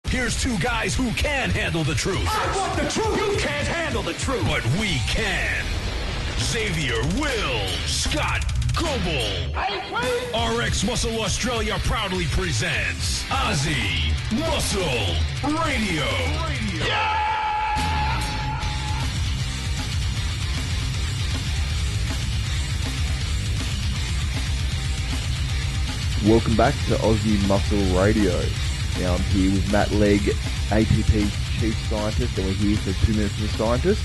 Here's two guys who can handle the truth. I want the truth. You can't handle the truth. But we can. Xavier, Will, Scott, Goebel. RX Muscle Australia proudly presents Aussie Muscle Radio. Yeah! Welcome back to Aussie Muscle Radio. Now I'm here with Matt Legge, ATP Chief Scientist, and we're here for 2 minutes with the scientist.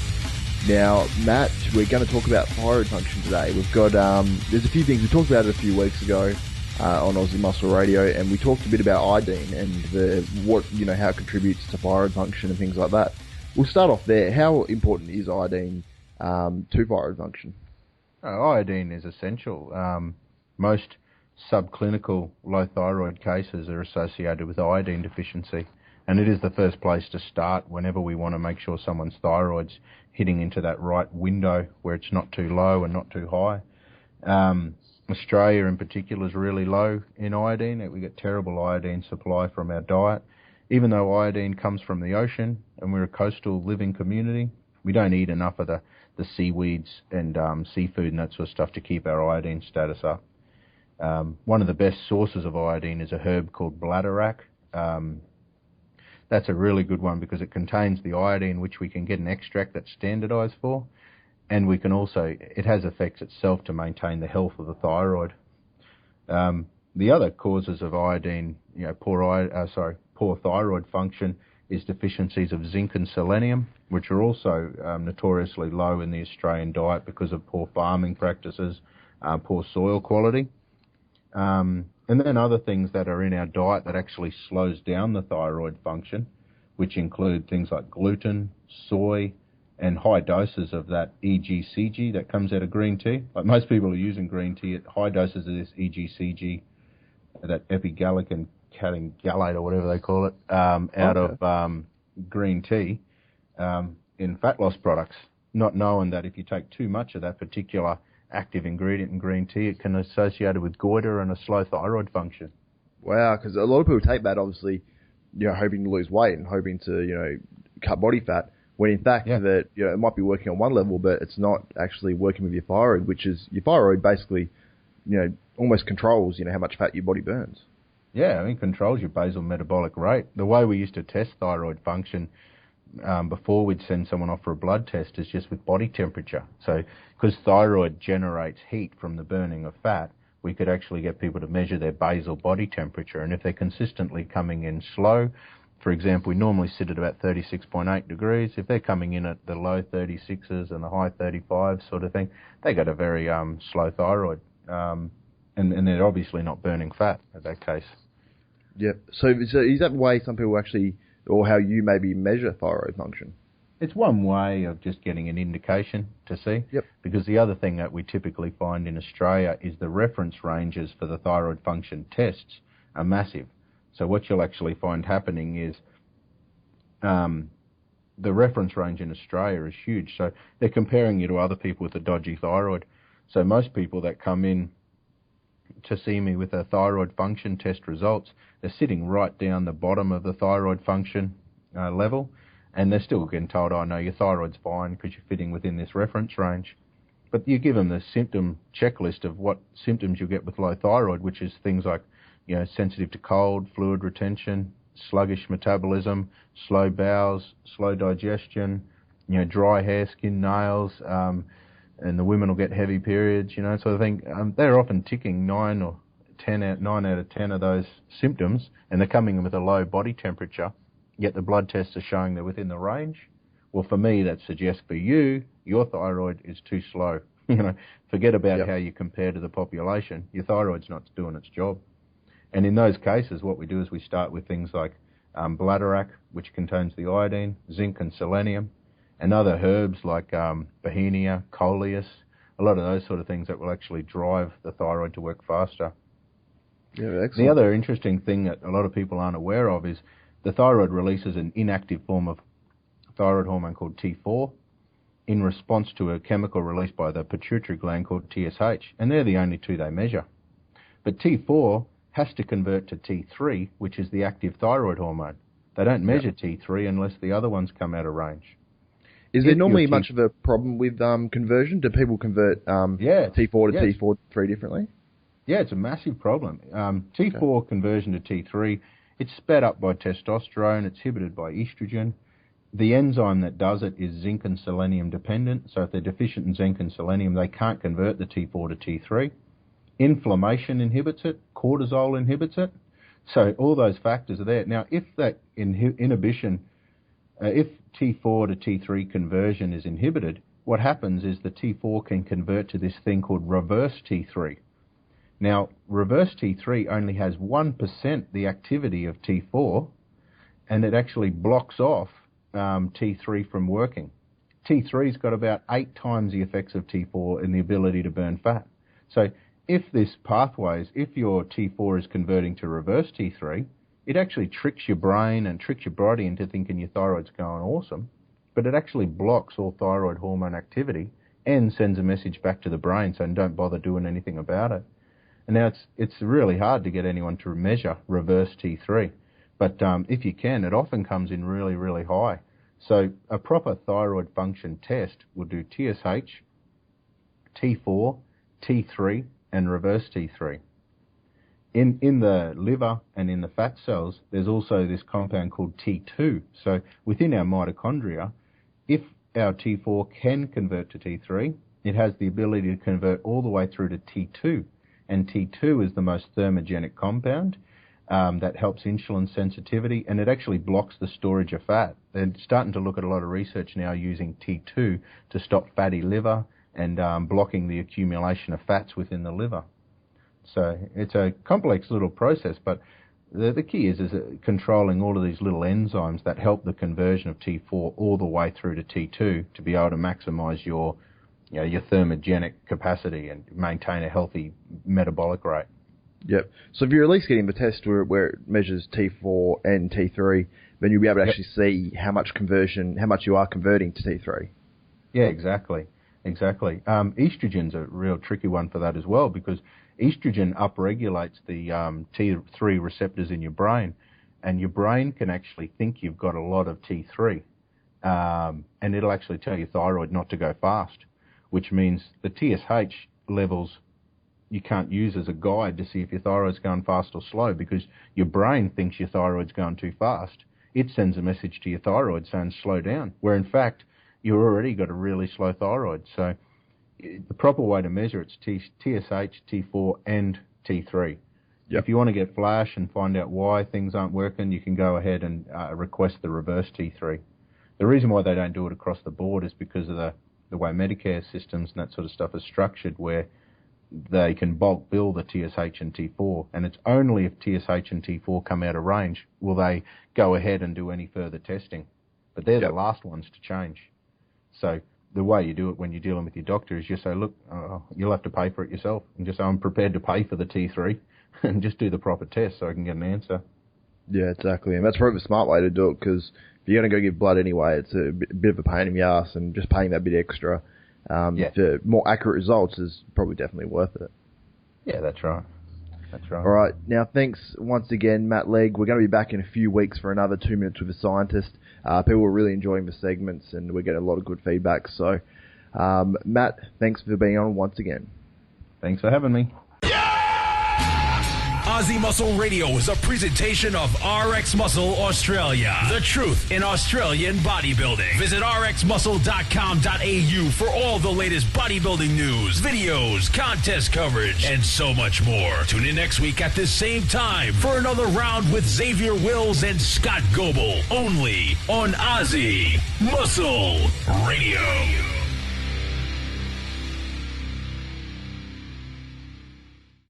Now, Matt, we're going to talk about thyroid function today. We've got, there's a few things, we talked about it a few weeks ago on Aussie Muscle Radio, and we talked a bit about iodine and how it contributes to thyroid function and things like that. We'll start off there. How important is iodine to thyroid function? Iodine is essential. Most subclinical low thyroid cases are associated with iodine deficiency, and it is the first place to start whenever we want to make sure someone's thyroid's hitting into that right window where it's not too low and not too high. Australia in particular is really low in iodine. We get terrible iodine supply from our diet. Even though iodine comes from the ocean and we're a coastal living community, we don't eat enough of the seaweeds and seafood and that sort of stuff to keep our iodine status up. One of the best sources of iodine is a herb called bladderwrack. That's a really good one because it contains the iodine which we can get an extract that's standardized for, and we can also, it has effects itself to maintain the health of the thyroid. The other causes of iodine, poor thyroid function is deficiencies of zinc and selenium, which are also notoriously low in the Australian diet because of poor farming practices, poor soil quality. And then other things that are in our diet that actually slows down the thyroid function, which include things like gluten, soy, and high doses of that EGCG that comes out of green tea. Like most people are using green tea at high doses of this EGCG, that epigallocin gallate or whatever they call it, out of green tea in fat loss products, not knowing that if you take too much of that particular active ingredient in green tea, it can be associated with goiter and a slow thyroid function. Wow, because a lot of people take that obviously, hoping to lose weight and hoping to, cut body fat, when in fact that, it might be working on one level, but it's not actually working with your thyroid, which is, your thyroid basically, almost controls, how much fat your body burns. Yeah, it controls your basal metabolic rate. The way we used to test thyroid function before we'd send someone off for a blood test is just with body temperature. So, because thyroid generates heat from the burning of fat, we could actually get people to measure their basal body temperature. And if they're consistently coming in slow, for example, we normally sit at about 36.8 degrees. If they're coming in at the low 36s and the high 35s sort of thing, they got a very slow thyroid. And they're obviously not burning fat in that case. Yep. So is that the way some people actually, or how you maybe measure thyroid function? It's one way of just getting an indication to see. Yep. Because the other thing that we typically find in Australia is the reference ranges for the thyroid function tests are massive. So what you'll actually find happening is the reference range in Australia is huge. So they're comparing you to other people with a dodgy thyroid. So most people that come in to see me with a thyroid function test results, they're sitting right down the bottom of the thyroid function level, and they're still getting told, oh no, your thyroid's fine because you're fitting within this reference range. But you give them the symptom checklist of what symptoms you get with low thyroid, which is things like, sensitive to cold, fluid retention, sluggish metabolism, slow bowels, slow digestion, dry hair, skin, nails, and the women will get heavy periods, So I think they're often ticking 9 out of 10 of those symptoms, and they're coming in with a low body temperature, yet the blood tests are showing they're within the range. Well, for me, that suggests for you, your thyroid is too slow. Forget about how you compare to the population. Your thyroid's not doing its job. And in those cases, what we do is we start with things like bladderwrack, which contains the iodine, zinc and selenium, and other herbs like bauhinia, coleus, a lot of those sort of things that will actually drive the thyroid to work faster. Yeah, excellent. The other interesting thing that a lot of people aren't aware of is the thyroid releases an inactive form of thyroid hormone called T4 in response to a chemical released by the pituitary gland called TSH, and they're the only two they measure. But T4 has to convert to T3, which is the active thyroid hormone. They don't measure T3 unless the other ones come out of range. Is there normally much of a problem with conversion? Do people convert T4 to T3 differently? Yeah, it's a massive problem. T4 conversion to T3, it's sped up by testosterone, it's inhibited by estrogen. The enzyme that does it is zinc and selenium dependent, so if they're deficient in zinc and selenium, they can't convert the T4 to T3. Inflammation inhibits it, cortisol inhibits it, so all those factors are there. Now, if that inhibition, if T4 to T3 conversion is inhibited, what happens is the T4 can convert to this thing called reverse T3. Now, reverse T3 only has 1% the activity of T4, and it actually blocks off T3 from working. T3's got about 8 times the effects of T4 in the ability to burn fat. So if your T4 is converting to reverse T3, it actually tricks your brain and tricks your body into thinking your thyroid's going awesome, but it actually blocks all thyroid hormone activity and sends a message back to the brain saying don't bother doing anything about it. And now it's really hard to get anyone to measure reverse T3, but if you can, it often comes in really, really high. So a proper thyroid function test will do TSH, T4, T3, and reverse T3. In the liver and in the fat cells, there's also this compound called T2. So within our mitochondria, if our T4 can convert to T3, it has the ability to convert all the way through to T2. And T2 is the most thermogenic compound that helps insulin sensitivity, and it actually blocks the storage of fat. They're starting to look at a lot of research now using T2 to stop fatty liver and blocking the accumulation of fats within the liver. So it's a complex little process, but the key is controlling all of these little enzymes that help the conversion of T4 all the way through to T2 to be able to maximize your thermogenic capacity and maintain a healthy metabolic rate. Yep. So if you're at least getting the test where it measures T4 and T3, then you'll be able to actually see how much you are converting to T3. Yeah, exactly. Estrogen's a real tricky one for that as well, because estrogen upregulates the T3 receptors in your brain, and your brain can actually think you've got a lot of T3, and it'll actually tell your thyroid not to go fast, which means the TSH levels you can't use as a guide to see if your thyroid's going fast or slow, because your brain thinks your thyroid's going too fast. It sends a message to your thyroid saying slow down, where in fact you've already got a really slow thyroid. So the proper way to measure it's TSH, T4, and T3. Yep. If you want to get flash and find out why things aren't working, you can go ahead and request the reverse T3. The reason why they don't do it across the board is because of the way Medicare systems and that sort of stuff is structured, where they can bulk bill the TSH and T4, and it's only if TSH and T4 come out of range will they go ahead and do any further testing. But they're the last ones to change. So the way you do it when you're dealing with your doctor is just say, look, you'll have to pay for it yourself, and just say, I'm prepared to pay for the T3 and just do the proper test so I can get an answer. Yeah, exactly. And that's probably the smart way to do it, because if you're going to go give blood anyway, it's a bit of a pain in the ass, and just paying that bit extra for more accurate results is probably definitely worth it. Yeah, that's right. That's right. All right. Now, thanks once again, Matt Legge. We're going to be back in a few weeks for another 2 Minutes with a Scientist. People are really enjoying the segments, and we're getting a lot of good feedback. So, Matt, thanks for being on once again. Thanks for having me. Aussie Muscle Radio is a presentation of RX Muscle Australia. The truth in Australian bodybuilding. Visit rxmuscle.com.au for all the latest bodybuilding news, videos, contest coverage, and so much more. Tune in next week at this same time for another round with Xavier Wills and Scott Goebel, only on Aussie Muscle Radio.